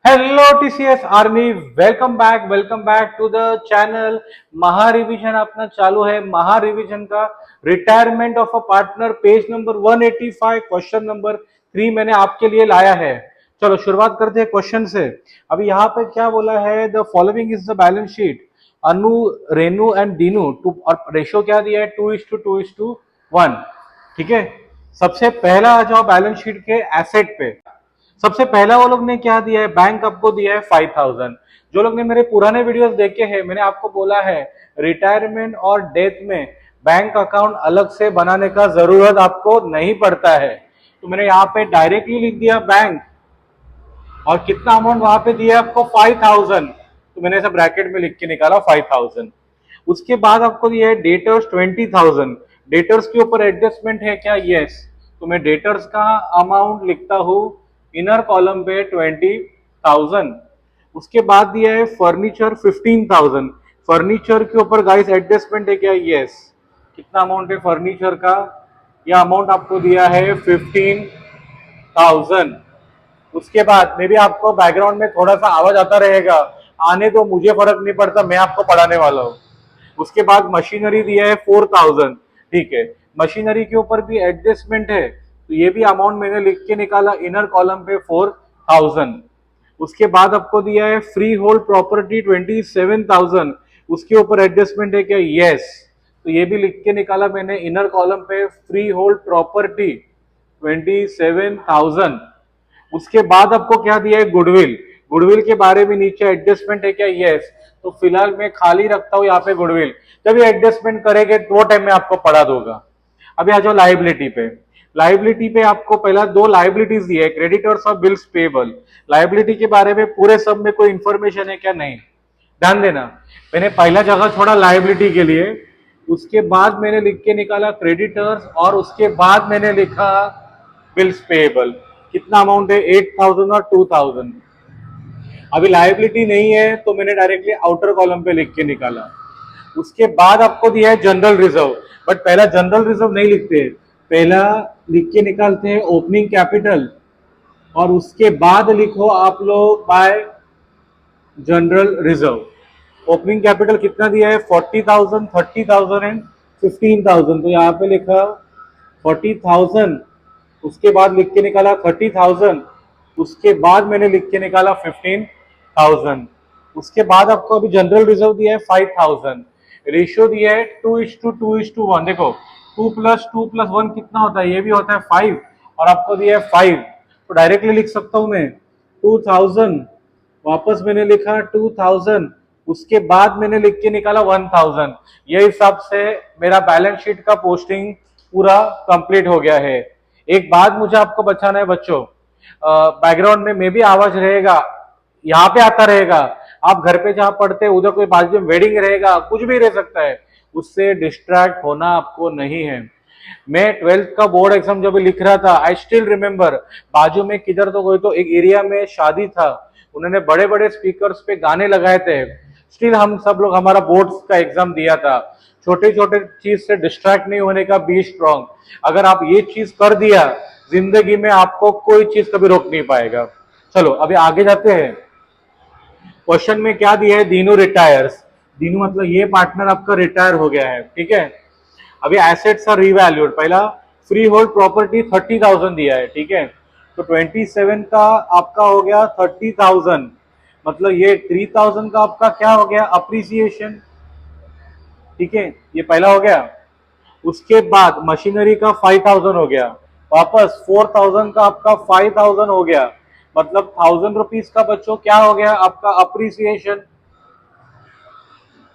Hello TCS Army, welcome back to the channel. महा revision अपना चालू है। महा रिवीजन का retirement of a partner page number 185 question number 3 मैंने आपके लिए लाया है। चलो शुरुआत करते हैं क्वेश्चन से। अभी यहाँ पे क्या बोला है, the following is the balance sheet. Anu, Renu and Dinu to, और रेशियो क्या दिया है 2:1। ठीक है, सबसे पहला आ जाओ बैलेंस शीट के एसेट पे। सबसे पहला वो लोग ने क्या दिया है, बैंक आपको दिया है 5,000। जो लोग ने मेरे पुराने वीडियोस देखे हैं, मैंने आपको बोला है रिटायरमेंट और डेथ में बैंक अकाउंट अलग से बनाने का जरूरत आपको नहीं पड़ता है। तो मैंने यहाँ पे डायरेक्टली लिख दिया बैंक, और कितना अमाउंट वहां पे दिया आपको 5,000, तो मैंने ऐसा ब्रैकेट में लिख के निकाला 5,000। उसके बाद आपको दिया है डेटर्स 20,000। डेटर्स के ऊपर एडजस्टमेंट है क्या? यस। तो मैं डेटर्स का अमाउंट लिखता हूं इनर कॉलम पे 20,000। उसके बाद दिया है फर्नीचर 15,000। फर्नीचर के ऊपर गाइस एडजस्टमेंट है क्या? यस। कितना अमाउंट है फर्नीचर का? यह अमाउंट आपको दिया है 15,000। उसके बाद मे भी आपको बैकग्राउंड में थोड़ा सा आवाज आता रहेगा, आने तो मुझे फर्क नहीं पड़ता, मैं आपको पढ़ाने वाला हूँ। उसके बाद मशीनरी दिया है 4,000। ठीक है, मशीनरी के ऊपर भी एडजस्टमेंट है, तो ये भी अमाउंट मैंने लिख के निकाला इनर कॉलम पे 4,000। उसके बाद आपको दिया है फ्री होल्ड प्रॉपर्टी 27,000। उसके ऊपर एडजस्टमेंट है क्या? यस। तो ये भी लिख के निकाला मैंने इनर कॉलम पे फ्री होल्ड प्रॉपर्टी 27,000। उसके बाद आपको क्या दिया है? गुडविल। गुडविल के बारे में नीचे एडजस्टमेंट है क्या? यस। तो फिलहाल मैं खाली रखता हूं यहाँ पे गुडविल, जब ये एडजस्टमेंट करेंगे तो टाइम में आपको पढ़ा दूंगा। अभी आ जाओ लाइबिलिटी पे। लाइबिलिटी पे आपको पहला दो लाइबिलिटीज दी है, क्रेडिटर्स और बिल्स पेबल। लाइबिलिटी के बारे में पूरे सब में कोई इंफॉर्मेशन है क्या? नहीं। ध्यान देना, मैंने पहला जगह छोड़ा लाइबिलिटी के लिए, उसके बाद मैंने लिख के निकाला क्रेडिटर्स, और उसके बाद मैंने लिखा बिल्स पेएबल। कितना अमाउंट है? 8,000 और 2,000। अभी लायबिलिटी नहीं है तो मैंने डायरेक्टली आउटर कॉलम पे लिख के निकाला। उसके बाद आपको दिया है जनरल रिजर्व, बट पहला जनरल रिजर्व नहीं लिखते, पहला लिख के निकालते हैं ओपनिंग कैपिटल, और उसके बाद लिखो आप लोग bye general reserve. Opening capital कितना दिया है? 40,000, 30,000 एंड 15,000। तो यहाँ पे लिखा 40,000, उसके बाद लिख के निकाला 30,000, उसके बाद मैंने लिख के निकाला 15,000। उसके बाद आपको अभी जनरल रिजर्व दिया है 5,000। रेशियो दिया है 2:2:1। देखो 2+2+1 कितना होता है? ये भी होता है 5, और आपको दिया है 5, तो डायरेक्टली लिख सकता हूं मैं 2,000, वापस मैंने लिखा 2,000, उसके बाद मैंने लिख के निकाला 1,000। ये हिसाब से मेरा बैलेंस शीट का पोस्टिंग पूरा कंप्लीट हो गया है। एक बात मुझे आपको बचाना है बच्चों, बैकग्राउंड में भी आवाज रहेगा, यहाँ पे आता रहेगा। आप घर पे जहां पढ़ते हैं उधर कोई बाजू में वेडिंग रहेगा, कुछ भी रह सकता है, उससे डिस्ट्रैक्ट होना आपको नहीं है। मैं 12th का बोर्ड एग्जाम जब लिख रहा था, आई स्टिल रिमेम्बर, बाजू में किधर तो कोई तो एक एरिया में शादी था, उन्होंने बड़े बड़े स्पीकर्स पे गाने लगाए थे। स्टिल हम सब लोग हमारा बोर्ड्स का एग्जाम दिया था। छोटे छोटे चीज से डिस्ट्रैक्ट नहीं होने का, बी स्ट्रॉन्ग। अगर आप ये चीज कर दिया, जिंदगी में आपको कोई चीज कभी रोक नहीं पाएगा। चलो अभी आगे जाते हैं। क्वेश्चन में क्या दिया है? दीनू रिटायर्स। दीनू मतलब ये पार्टनर आपका रिटायर हो गया है। ठीक है, अभी एसेट्स आर रीवैल्यूड। पहला फ्री होल्ड प्रॉपर्टी 30,000 दिया है। ठीक है, तो 27 का आपका हो गया 30,000, मतलब ये 3,000 का आपका क्या हो गया? अप्रिसिएशन। ठीक है, ये पहला हो गया। उसके बाद मशीनरी का 5,000 हो गया, वापस 4,000 का आपका 5,000 हो गया, मतलब 1,000 रुपीज का बच्चों क्या हो गया? आपका अप्रिसिएशन।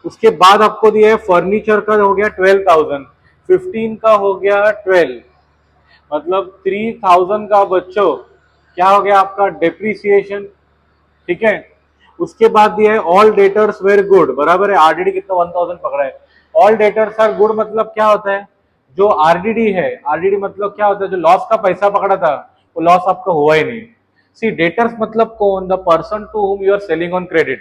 उसके बाद आपको दिया है फर्नीचर का हो गया 12,000, 15 का हो गया 12, मतलब 3,000 का बच्चों क्या हो गया? आपका डेप्रिसिएशन। ठीक है, उसके बाद दिया है ऑल डेटर्स वेर गुड, बराबर है। आरडीडी कितना? 1,000 पकड़ा है। ऑल डेटर्स आर गुड मतलब क्या होता है? जो आरडीडी है, आरडीडी मतलब क्या होता है? जो लॉस का पैसा पकड़ा था वो लॉस आपका हुआ ही नहीं। सी डेटर्स मतलब कौन? The person to whom you are selling on credit.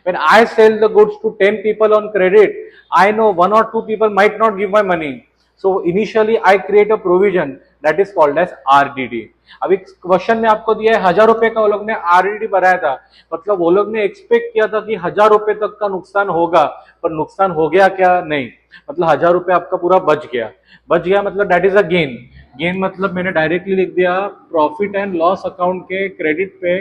When I sell the goods to 10 people on credit, I know one or two people might not give my money. So initially I create a provision that is called as RDD. अभी question में आपको दिया है 1,000 रुपए का वो लोग ने आरडीडी बनाया था, मतलब वो लोग ने एक्सपेक्ट किया था कि 1,000 रुपए तक का नुकसान होगा, पर नुकसान हो गया क्या? नहीं, मतलब 1,000 रुपए आपका पूरा बच गया मतलब that is a gain. Gain मतलब मैंने डायरेक्टली लिख दिया प्रॉफिट एंड लॉस अकाउंट के क्रेडिट पे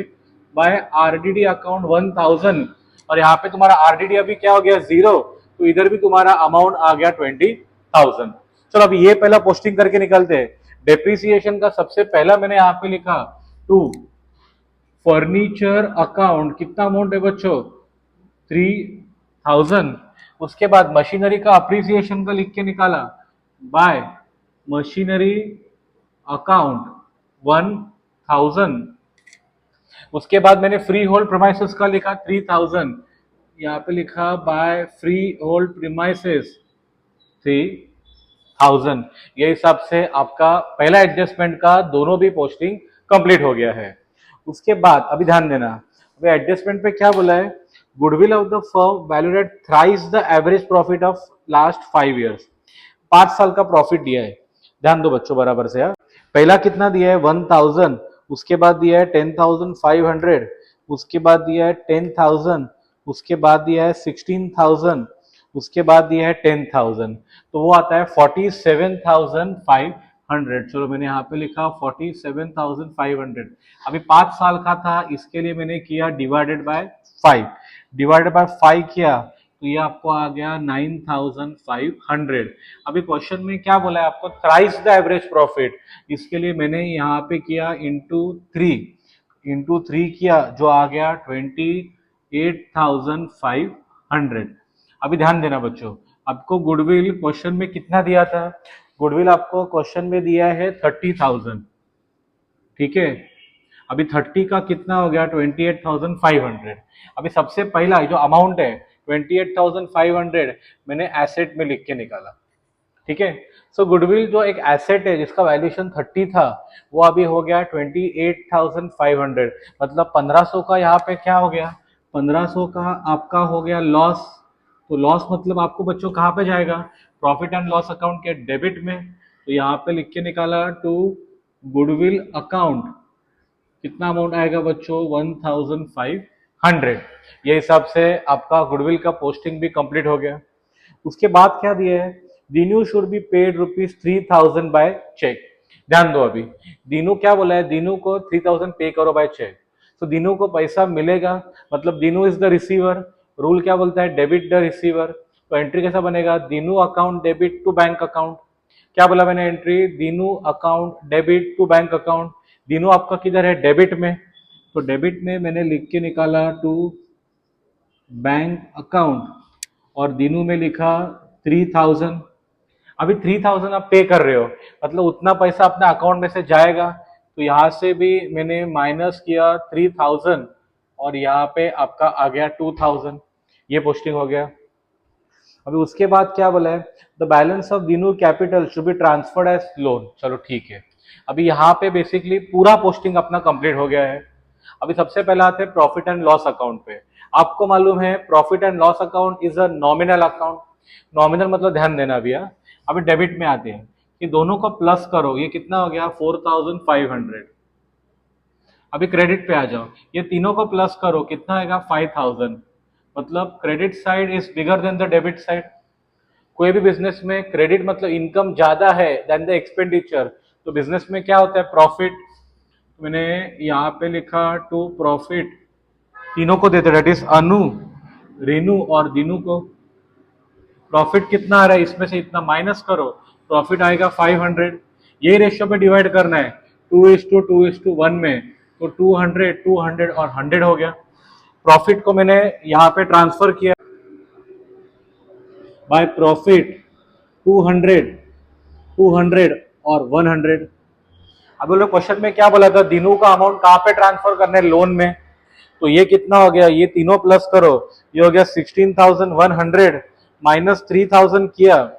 बाय आरडीडी अकाउंट 1,000, और यहाँ पे तुम्हारा आरडीडी अभी क्या हो गया 0, तो इधर भी तुम्हारा अमाउंट आ गया 20,000। चलो अभी ये पहला पोस्टिंग करके निकलते हैं। डेप्रिसिएशन का सबसे पहला मैंने यहाँ पे लिखा टू फर्नीचर अकाउंट, कितना अमाउंट है बच्चों 3,000। उसके बाद मशीनरी का अप्रिसिएशन का लिख के निकाला बाय मशीनरी अकाउंट 1,000। उसके बाद मैंने फ्री होल्ड प्रीमाइसेस का लिखा 3,000, यहाँ पे लिखा बाय फ्री होल्ड प्रीमाइसेस 3,000। ये हिसाब से आपका पहला एडजस्टमेंट का दोनों भी पोस्टिंग कंप्लीट हो गया है। उसके बाद अभी ध्यान देना, अभी एडजस्टमेंट पे क्या बोला है, goodwill of the firm valued at thrice the average profit of last 5 years. 5 साल का प्रॉफिट दिया है, ध्यान दो बच्चों बराबर से। पहला कितना दिया है 1,000, उसके बाद दिया है 10,500, उसके बाद दिया है 10,000, उसके बाद दिया है 16,000, उसके बाद दिया है 10,000, तो वो आता है 47,500। चलो मैंने यहाँ पे लिखा 47,500। अभी 5 साल का था, इसके लिए मैंने किया डिवाइडेड बाय 5, डिवाइडेड बाय 5 किया तो ये आपको आ गया 9,500। अभी क्वेश्चन में क्या बोला है आपको, थ्राइस द एवरेज प्रॉफिट, इसके लिए मैंने यहाँ पे किया इंटू थ्री किया, जो आ गया 28,500। अभी ध्यान देना बच्चों, आपको गुडविल क्वेश्चन में कितना दिया था, गुडविल आपको क्वेश्चन में दिया है 30,000, ठीक है। अभी 30 का कितना हो गया 28,500। अभी सबसे पहला जो अमाउंट है 28,500 मैंने एसेट में लिख के निकाला, ठीक है। सो गुडविल जो एक एसेट है जिसका वैल्यूएशन 30 था, वो अभी हो गया 28,500, मतलब 1,500 का यहाँ पे क्या हो गया, 1,500 का आपका हो गया लॉस। तो लॉस मतलब आपको बच्चों कहाँ पे जाएगा, प्रॉफिट एंड लॉस अकाउंट के डेबिट में। तो यहाँ पे लिख के निकाला टू गुडविल अकाउंट, कितना अमाउंट आएगा बच्चों 1,500। ये हिसाब से आपका गुडविल का पोस्टिंग भी कंप्लीट हो गया। उसके बाद क्या दिया है, Dinu should be paid ₹3,000 by cheque. ध्यान दो, अभी दीनू क्या बोला है, दीनू को 3,000 पे करो बाय चेक। तो दीनू को पैसा मिलेगा, मतलब Dinu is the receiver. Rule क्या बोलता है, डेबिट द रिसीवर। तो एंट्री कैसा बनेगा, Dinu account debit to bank account. क्या बोला मैंने entry, Dinu account debit to bank account. Dinu आपका किधर है, डेबिट में, तो डेबिट में मैंने लिख के निकाला टू बैंक अकाउंट, और दीनू में लिखा 3,000। अभी 3,000 आप पे कर रहे हो, मतलब उतना पैसा अपने अकाउंट में से जाएगा, तो यहाँ से भी मैंने माइनस किया 3,000, और यहाँ पे आपका आ गया 2,000। ये पोस्टिंग हो गया। अभी उसके बाद क्या बोला है, the balance of Dinu capital should be transferred as loan. चलो ठीक है, अभी यहाँ पे बेसिकली पूरा पोस्टिंग अपना कंप्लीट हो गया है। अभी सबसे पहले आते हैं प्रॉफिट एंड लॉस अकाउंट पे। आपको मालूम है profit and loss account is a nominal account. Nominal मतलब ध्यान देना भैया। अभी डेबिट में आते हैं कि दोनों को प्लस करो, ये कितना हो गया 4,500। अभी क्रेडिट पे आ जाओ, ये तीनों को प्लस करो, कितना आएगा 5,000। मतलब credit side is bigger than the debit side. कोई भी बिजनेस में क्रेडिट मतलब इनकम ज्यादा है देन द एक्सपेंडिचर, तो बिजनेस में क्या होता है प्रॉफिट। मैंने यहाँ पे लिखा टू प्रॉफिट, तीनों को देते डेट इज अनु, रेनू और दीनू को। प्रॉफिट कितना आ रहा है, इसमें से इतना माइनस करो, प्रॉफिट आएगा 500। यही रेशियो पे डिवाइड करना है 2:2:1 में, तो 200 200 और 100 हो गया। प्रॉफिट को मैंने यहाँ पे ट्रांसफर किया बाय प्रॉफिट 200 200 और 100। अब लोग क्वेश्चन में क्या बोला था, दिनों का अमाउंट कहाँ पे ट्रांसफर करना है, लोन में। तो ये कितना हो गया, ये तीनों प्लस करो, ये हो गया 16,100 माइनस 3,000 किया,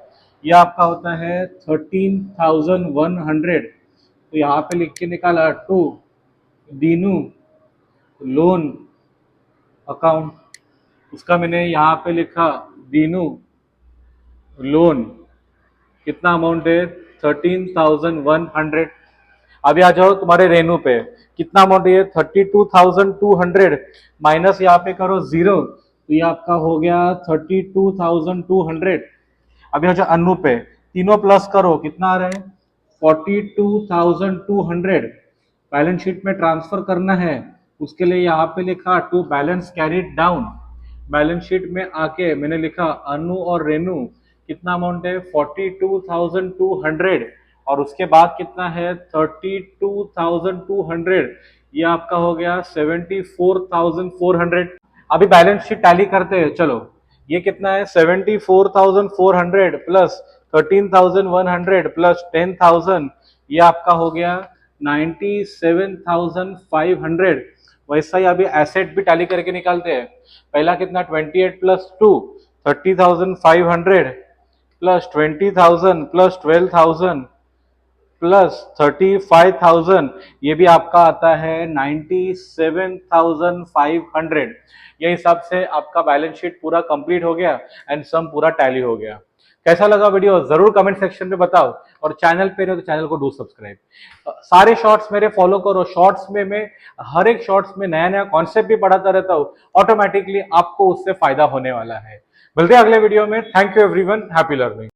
ये आपका होता है 13,100। तो यहाँ पे लिख के निकाला टू दीनू लोन अकाउंट, उसका मैंने यहाँ पे लिखा दीनू लोन, कितना अमाउंट है 13,100। अभी आ जाओ तुम्हारे रेनू पे, कितना अमाउंट है? 32,200 माइनस यहाँ पे करो जीरो, तो ये आपका हो गया 32,200। अभी आ जाओ अन्नू पे, तीनों प्लस करो, कितना आ रहा है? 42,200। बैलेंस शीट में ट्रांसफर करना है, उसके लिए यहाँ पे लिखा to balance carried down. Balance sheet में आके मैंने लिखा अनु और रेनू, कितना अमाउंट है? 42,200। और उसके बाद कितना है? 32,200। ये आपका हो गया 74,400। अभी बैलेंस शीट टैली करते हैं, चलो। ये कितना है? 74,400 प्लस 13,100 प्लस 10,000, ये आपका हो गया 97,500। वैसा ही अभी एसेट भी टैली करके निकालते हैं। पहला कितना? 28 प्लस 2 30,500 प्लस 20,000 प्लस 12,000 प्लस 35,000, ये भी आपका आता है 97,500। ये हिसाब से आपका बैलेंस शीट पूरा कंप्लीट हो गया एंड सम पूरा टैली हो गया। कैसा लगा वीडियो जरूर कमेंट सेक्शन में बताओ, और चैनल पे नहीं तो चैनल को डू सब्सक्राइब। सारे शॉर्ट्स मेरे फॉलो करो, शॉर्ट्स में मैं हर एक शॉर्ट्स में नया नया कॉन्सेप्ट भी पढ़ाता रहता हूँ, ऑटोमेटिकली आपको उससे फायदा होने वाला है। मिलते हैं अगले वीडियो में। Thank you everyone, happy learning.